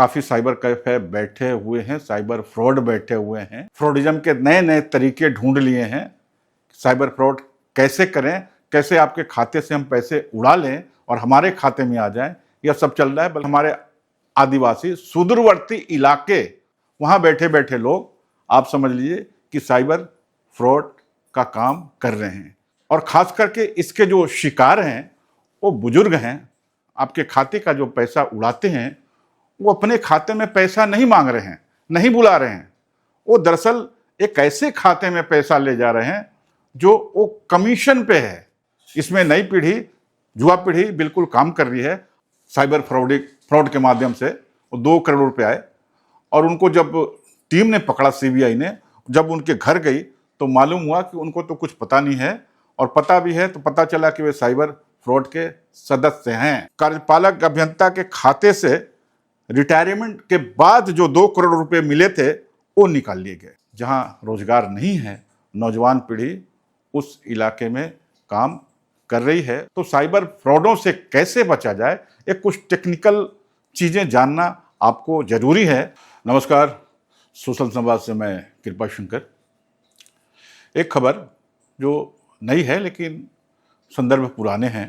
काफ़ी cyber cafe बैठे हुए हैं, साइबर फ्रॉड बैठे हुए हैं, फ्रॉडिज्म के नए नए तरीके ढूंढ लिए हैं। साइबर फ्रॉड कैसे करें, कैसे आपके खाते से हम पैसे उड़ा लें और हमारे खाते में आ जाएं, यह सब चल रहा है। बल्कि हमारे आदिवासी सुदूरवर्ती इलाके, वहाँ बैठे बैठे लोग, आप समझ लीजिए कि साइबर फ्रॉड का काम कर रहे हैं। और ख़ास करके इसके जो शिकार हैं वो बुजुर्ग हैं। आपके खाते का जो पैसा उड़ाते हैं वो अपने खाते में पैसा नहीं मांग रहे हैं, नहीं बुला रहे हैं। वो दरअसल एक ऐसे खाते में पैसा ले जा रहे हैं जो वो कमीशन पे है। इसमें नई पीढ़ी, युवा पीढ़ी बिल्कुल काम कर रही है। साइबर फ्रॉड के माध्यम से वो 2 करोड़ रुपए आए और उनको जब टीम ने पकड़ा, सीबीआई ने जब उनके घर गई तो मालूम हुआ कि उनको तो कुछ पता नहीं है, और पता भी है तो पता चला कि वे साइबर फ्रॉड के सदस्य हैं। कार्यपालक अभियंता के खाते से रिटायरमेंट के बाद जो 2 करोड़ रुपए मिले थे वो निकाल लिए गए। जहां रोजगार नहीं है, नौजवान पीढ़ी उस इलाके में काम कर रही है। तो साइबर फ्रॉडों से कैसे बचा जाए, ये कुछ टेक्निकल चीजें जानना आपको जरूरी है। नमस्कार, सोशल संवाद से मैं कृपा शंकर। एक खबर जो नई है लेकिन संदर्भ पुराने हैं।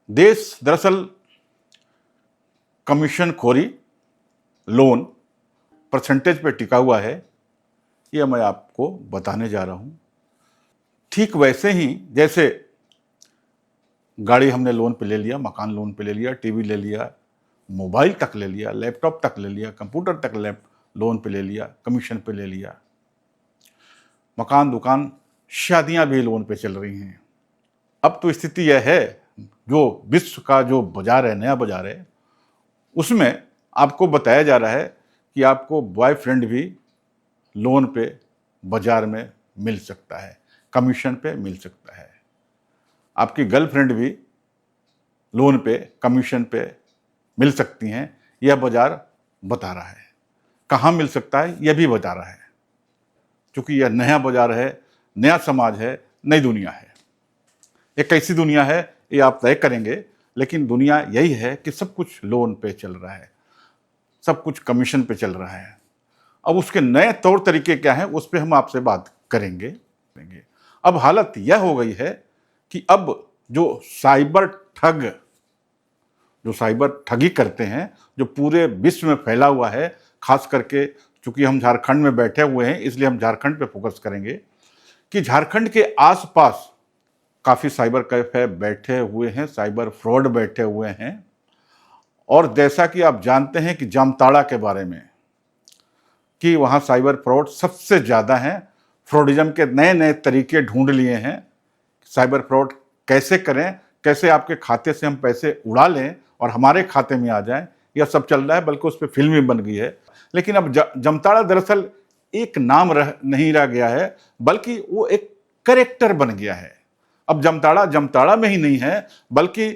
देश दरअसल कमीशन खोरी, लोन, परसेंटेज पे टिका हुआ है, यह मैं आपको बताने जा रहा हूं। ठीक वैसे ही जैसे गाड़ी हमने लोन पे ले लिया, मकान लोन पे ले लिया, टीवी ले लिया, मोबाइल तक ले लिया, लैपटॉप तक ले लिया, कंप्यूटर तक लोन पे ले लिया, कमीशन पे ले लिया, मकान, दुकान, शादियां भी लोन पे चल रही हैं। अब तो स्थिति यह है, जो विश्व का जो बाजार है, नया बाजार है, उसमें आपको बताया जा रहा है कि आपको बॉयफ्रेंड भी लोन पे बाजार में मिल सकता है, कमीशन पे मिल सकता है। आपकी गर्लफ्रेंड भी लोन पे, कमीशन पे मिल सकती हैं। यह बाजार बता रहा है। कहाँ मिल सकता है यह भी बता रहा है, क्योंकि यह नया बाजार है, नया समाज है, नई दुनिया है। एक कैसी दुनिया है ये आप तय करेंगे, लेकिन दुनिया यही है कि सब कुछ लोन पे चल रहा है, सब कुछ कमीशन पे चल रहा है। अब उसके नए तौर तरीके क्या हैं उस पर हम आपसे बात करेंगे। अब हालत यह हो गई है कि अब जो साइबर ठगी करते हैं, जो पूरे विश्व में फैला हुआ है, खास करके चूंकि हम झारखंड में बैठे हुए हैं इसलिए हम झारखंड पे फोकस करेंगे कि झारखंड के आसपास काफ़ी साइबर कैफे बैठे हुए हैं, साइबर फ्रॉड बैठे हुए हैं। और जैसा कि आप जानते हैं कि जामताड़ा के बारे में, कि वहाँ साइबर फ्रॉड सबसे ज़्यादा हैं। फ्रॉडिज्म के नए नए तरीके ढूंढ लिए हैं। साइबर फ्रॉड कैसे करें, कैसे आपके खाते से हम पैसे उड़ा लें और हमारे खाते में आ जाएं, यह सब चल रहा है। बल्कि उस पर फिल्म भी बन गई है। लेकिन अब जामताड़ा दरअसल एक नाम नहीं रह गया है, बल्कि वो एक कैरेक्टर बन गया है। अब जामताड़ा में ही नहीं है, बल्कि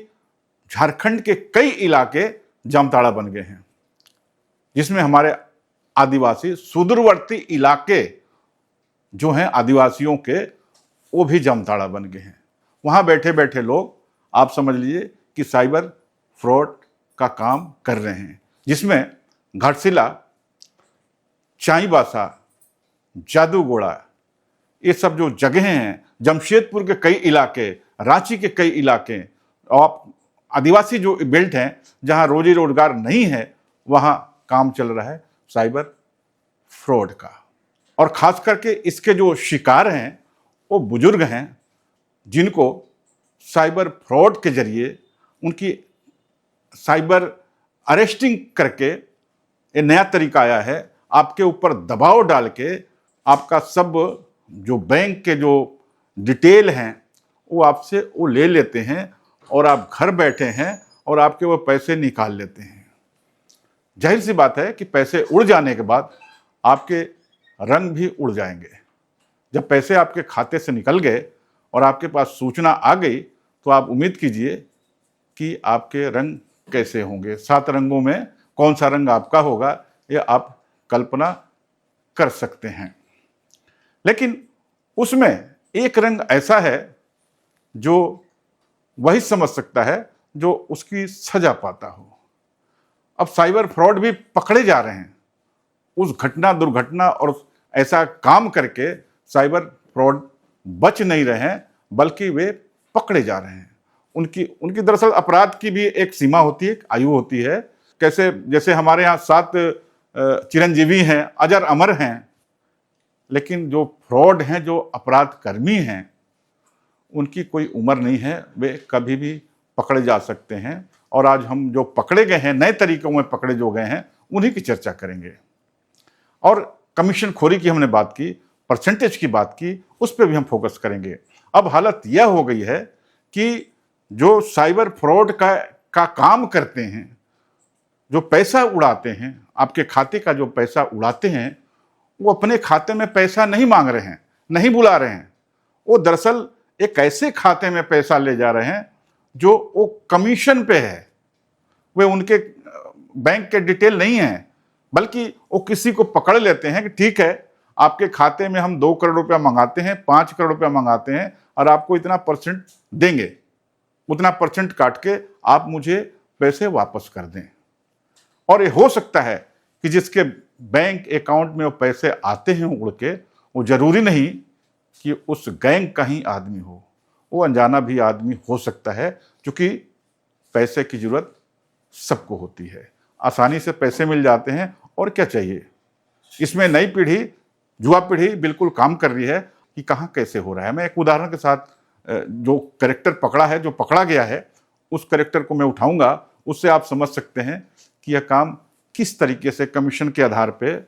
झारखंड के कई इलाके जामताड़ा बन गए हैं, जिसमें हमारे आदिवासी सुदूरवर्ती इलाके जो हैं आदिवासियों के, वो भी जामताड़ा बन गए हैं। वहां बैठे बैठे लोग, आप समझ लीजिए कि साइबर फ्रॉड का काम कर रहे हैं, जिसमें घाटशिला, चाईबासा, जादूगोड़ा, ये सब जो जगहें हैं, जमशेदपुर के कई इलाके, रांची के कई इलाके, और आदिवासी जो बेल्ट हैं जहां रोजी रोजगार नहीं है, वहां काम चल रहा है साइबर फ्रॉड का। और खास करके इसके जो शिकार हैं वो बुजुर्ग हैं, जिनको साइबर फ्रॉड के जरिए उनकी साइबर अरेस्टिंग करके ये नया तरीका आया है, आपके ऊपर दबाव डाल के आपका सब जो बैंक के जो डिटेल हैं वो आपसे वो ले लेते हैं और आप घर बैठे हैं और आपके वो पैसे निकाल लेते हैं। जाहिर सी बात है कि पैसे उड़ जाने के बाद आपके रंग भी उड़ जाएंगे। जब पैसे आपके खाते से निकल गए और आपके पास सूचना आ गई तो आप उम्मीद कीजिए कि आपके रंग कैसे होंगे। 7 रंगों में कौन सा रंग आपका होगा ये आप कल्पना कर सकते हैं। लेकिन उसमें एक रंग ऐसा है जो वही समझ सकता है जो उसकी सजा पाता हो। अब साइबर फ्रॉड भी पकड़े जा रहे हैं। उस घटना दुर्घटना और ऐसा काम करके साइबर फ्रॉड बच नहीं रहे हैं, बल्कि वे पकड़े जा रहे हैं। उनकी उनकी दरअसल अपराध की भी एक सीमा होती है, एक आयु होती है। कैसे, जैसे हमारे यहाँ 7 चिरंजीवी हैं, अजर अमर हैं, लेकिन जो फ्रॉड हैं, जो अपराध कर्मी हैं, उनकी कोई उम्र नहीं है, वे कभी भी पकड़े जा सकते हैं। और आज हम जो पकड़े गए हैं, नए तरीकों में पकड़े जो गए हैं, उन्हीं की चर्चा करेंगे। और कमीशन खोरी की हमने बात की, परसेंटेज की बात की, उस पर भी हम फोकस करेंगे। अब हालत यह हो गई है कि जो साइबर फ्रॉड का काम करते हैं, जो पैसा उड़ाते हैं, आपके खाते का जो पैसा उड़ाते हैं, वो अपने खाते में पैसा नहीं मांग रहे हैं, नहीं बुला रहे हैं। वो दरअसल एक ऐसे खाते में पैसा ले जा रहे हैं जो वो कमीशन पे है। वे उनके बैंक के डिटेल नहीं है, बल्कि वो किसी को पकड़ लेते हैं कि ठीक है, आपके खाते में हम 2 करोड़ रुपया मंगाते हैं, 5 करोड़ रुपया मंगाते हैं और आपको इतना परसेंट देंगे, उतना परसेंट काट के आप मुझे पैसे वापस कर दें। और ये हो सकता है कि जिसके बैंक अकाउंट में वो पैसे आते हैं उड़ के, वो जरूरी नहीं कि उस गैंग का ही आदमी हो, वो अनजाना भी आदमी हो सकता है, क्योंकि पैसे की जरूरत सबको होती है। आसानी से पैसे मिल जाते हैं और क्या चाहिए। इसमें नई पीढ़ी, युवा पीढ़ी बिल्कुल काम कर रही है कि कहाँ कैसे हो रहा है। मैं एक उदाहरण के साथ जो कैरेक्टर पकड़ा है, जो पकड़ा गया है, उस कैरेक्टर को मैं उठाऊंगा। उससे आप समझ सकते हैं कि यह काम किस तरीके से कमीशन के आधार पे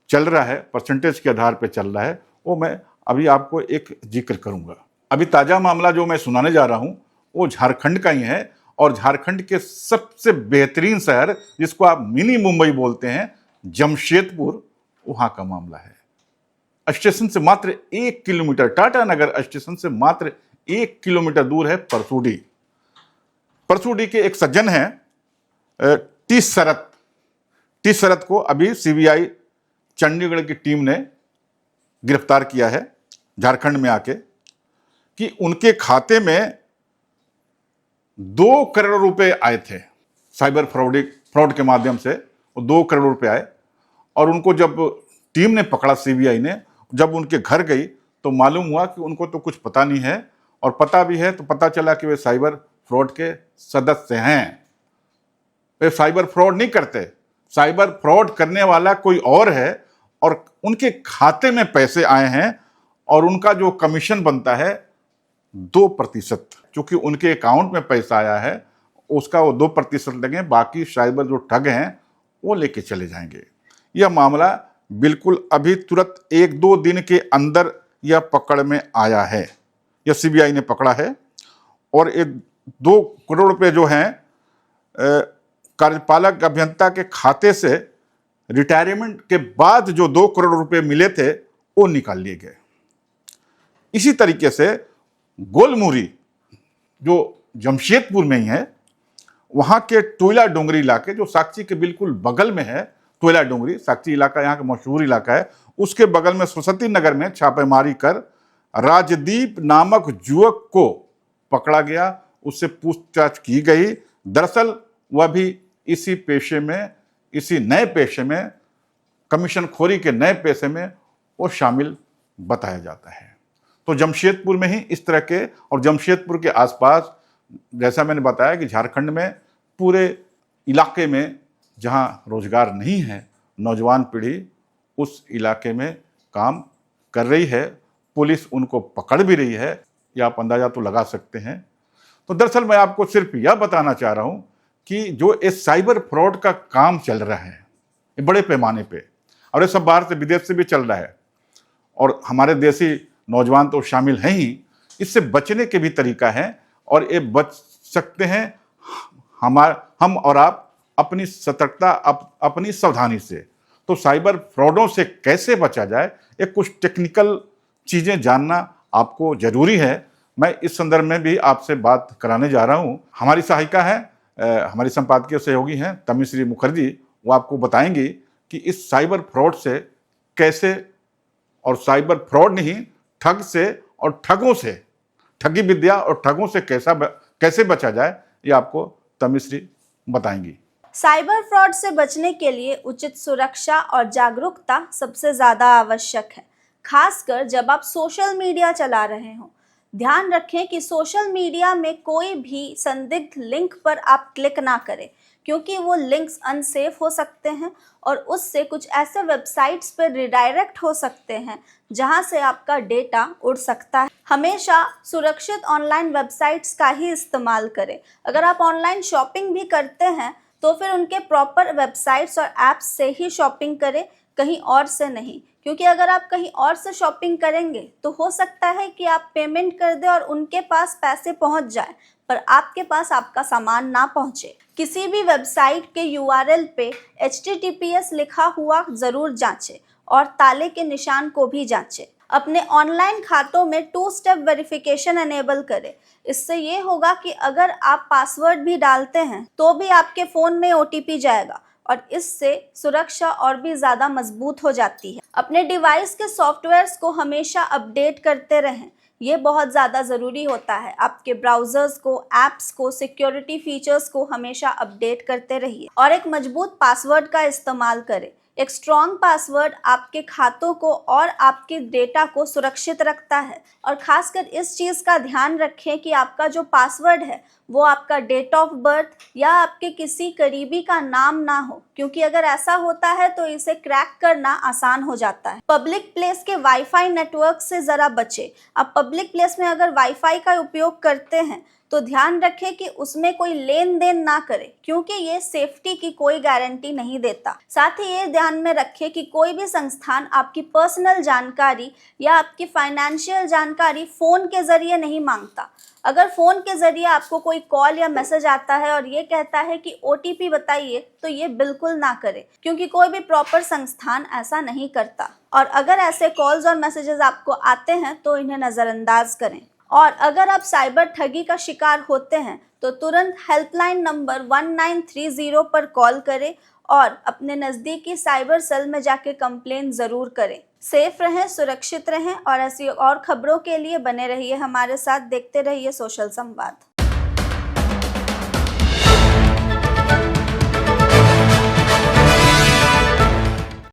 चल रहा है, परसेंटेज के आधार पे चल रहा है। वो मैं अभी आपको एक जिक्र करूंगा। अभी ताज़ा मामला जो मैं सुनाने जा रहा हूं, वो झारखंड का ही है, और झारखंड के सबसे बेहतरीन शहर, जिसको आप मिनी मुंबई बोलते हैं, जमशेदपुर, वहाँ का मामला है। स्टेशन से मात्र 1 किलोमीटर, टाटानगर स्टेशन से मात्र 1 किलोमीटर दूर है परसूडी। परसूडी के एक सज्जन हैं टी शरत को अभी सीबीआई चंडीगढ़ की टीम ने गिरफ्तार किया है झारखंड में आके, कि उनके खाते में 2 करोड़ रुपए आए थे साइबर फ्रॉड के माध्यम से। वो 2 करोड़ रुपए आए, और उनको जब टीम ने पकड़ा, सीबीआई ने जब उनके घर गई, तो मालूम हुआ कि उनको तो कुछ पता नहीं है, और पता भी है तो पता चला कि वे साइबर फ्रॉड के सदस्य हैं। वे साइबर फ्रॉड नहीं करते, साइबर फ्रॉड करने वाला कोई और है, और उनके खाते में पैसे आए हैं, और उनका जो कमीशन बनता है 2%, क्योंकि उनके अकाउंट में पैसा आया है, उसका वो 2% लगे, बाकी साइबर जो ठग हैं वो लेके चले जाएंगे। यह मामला बिल्कुल अभी तुरंत 1-2 दिन के अंदर यह पकड़ में आया है, यह सीबीआई ने पकड़ा है। और ये 2 करोड़ रुपए जो हैं कार्यपालक अभियंता के खाते से रिटायरमेंट के बाद जो 2 करोड़ रुपए मिले थे, वो निकाल लिए गए। इसी तरीके से गोलमुरी, जो जमशेदपुर में ही है, वहाँ के टोयला डोंगरी इलाके, जो साक्षी के बिल्कुल बगल में है, टोयला डोंगरी साक्षी इलाका यहाँ का मशहूर इलाका है, उसके बगल में सरस्वती नगर में छापेमारी कर राजदीप नामक युवक को पकड़ा गया। उससे पूछताछ की गई। दरअसल वह भी इसी पेशे में, इसी नए पेशे में, कमीशन खोरी के नए पेशे में वो शामिल बताया जाता है। तो जमशेदपुर में ही इस तरह के, और जमशेदपुर के आसपास, जैसा मैंने बताया कि झारखंड में पूरे इलाके में जहां रोजगार नहीं है, नौजवान पीढ़ी उस इलाके में काम कर रही है, पुलिस उनको पकड़ भी रही है, या आप अंदाजा तो लगा सकते हैं। तो दरअसल मैं आपको सिर्फ यह बताना चाह रहा हूं कि जो इस साइबर फ्रॉड का काम चल रहा है, ये बड़े पैमाने पे, और ये सब बाहर से, विदेश से भी चल रहा है, और हमारे देसी नौजवान तो शामिल हैं ही। इससे बचने के भी तरीका है, और ये बच सकते हैं हम और आप अपनी सतर्कता, अपनी सावधानी से। तो साइबर फ्रॉडों से कैसे बचा जाए, ये कुछ टेक्निकल चीज़ें जानना आपको जरूरी है। मैं इस संदर्भ में भी आपसे बात कराने जा रहा हूँ। हमारी सहायिका है, हमारी संपादकीय सहयोगी हैं तमिश्री मुखर्जी। वो आपको बताएंगी कि इस साइबर फ्रॉड से कैसे, और साइबर फ्रॉड नहीं, ठग से और ठगों से, ठगी विद्या और ठगों से कैसे बचा जाए, ये आपको तमिश्री बताएंगी। साइबर फ्रॉड से बचने के लिए उचित सुरक्षा और जागरूकता सबसे ज़्यादा आवश्यक है, खासकर जब आप सोशल मीडिया चला रहे हों। ध्यान रखें कि सोशल मीडिया में कोई भी संदिग्ध लिंक पर आप क्लिक ना करें, क्योंकि वो लिंक्स अनसेफ हो सकते हैं और उससे कुछ ऐसे वेबसाइट्स पर रिडायरेक्ट हो सकते हैं जहां से आपका डेटा उड़ सकता है। हमेशा सुरक्षित ऑनलाइन वेबसाइट्स का ही इस्तेमाल करें। अगर आप ऑनलाइन शॉपिंग भी करते हैं तो फिर उनके प्रॉपर वेबसाइट्स और ऐप्स से ही शॉपिंग करें, कहीं और से नहीं। क्योंकि अगर आप कहीं और से शॉपिंग करेंगे तो हो सकता है कि आप पेमेंट कर दें और उनके पास पैसे पहुंच जाए, पर आपके पास आपका सामान ना पहुंचे। किसी भी वेबसाइट के URL पे HTTPS लिखा हुआ ज़रूर जांचें और ताले के निशान को भी जांचें। अपने ऑनलाइन खातों में 2 स्टेप वेरिफिकेशन एनेबल करें। इससे ये होगा कि अगर आप पासवर्ड भी डालते हैं तो भी आपके फ़ोन में OTP जाएगा और इससे सुरक्षा और भी ज़्यादा मजबूत हो जाती है। अपने डिवाइस के सॉफ्टवेयर्स को हमेशा अपडेट करते रहें, ये बहुत ज़्यादा ज़रूरी होता है। आपके ब्राउज़र्स को, ऐप्स को, सिक्योरिटी फीचर्स को हमेशा अपडेट करते रहिए और एक मजबूत पासवर्ड का इस्तेमाल करें। एक स्ट्रॉन्ग पासवर्ड आपके खातों को और आपके डेटा को सुरक्षित रखता है और खासकर इस चीज़ का ध्यान रखें कि आपका जो पासवर्ड है वो आपका डेट ऑफ बर्थ या आपके किसी करीबी का नाम ना हो, क्योंकि अगर ऐसा होता है तो इसे क्रैक करना आसान हो जाता है। पब्लिक प्लेस के वाईफाई नेटवर्क से ज़रा बचें। आप पब्लिक प्लेस में अगर वाईफाई का उपयोग करते हैं तो ध्यान रखें कि उसमें कोई लेन देन ना करें, क्योंकि ये सेफ्टी की कोई गारंटी नहीं देता। साथ ही ये ध्यान में रखें कि कोई भी संस्थान आपकी पर्सनल जानकारी या आपकी फाइनेंशियल जानकारी फ़ोन के ज़रिए नहीं मांगता। अगर फ़ोन के ज़रिए आपको कोई कॉल या मैसेज आता है और ये कहता है कि OTP बताइए, तो ये बिल्कुल ना करें, क्योंकि कोई भी प्रॉपर संस्थान ऐसा नहीं करता। और अगर ऐसे कॉल्स और मैसेजेस आपको आते हैं तो इन्हें नज़रअंदाज करें। और अगर आप साइबर ठगी का शिकार होते हैं तो तुरंत हेल्पलाइन नंबर 1930 पर कॉल करें और अपने नज़दीकी साइबर सेल में जाके कंप्लेन ज़रूर करें। सेफ रहें, सुरक्षित रहें और ऐसी और खबरों के लिए बने रहिए हमारे साथ। देखते रहिए सोशल संवाद।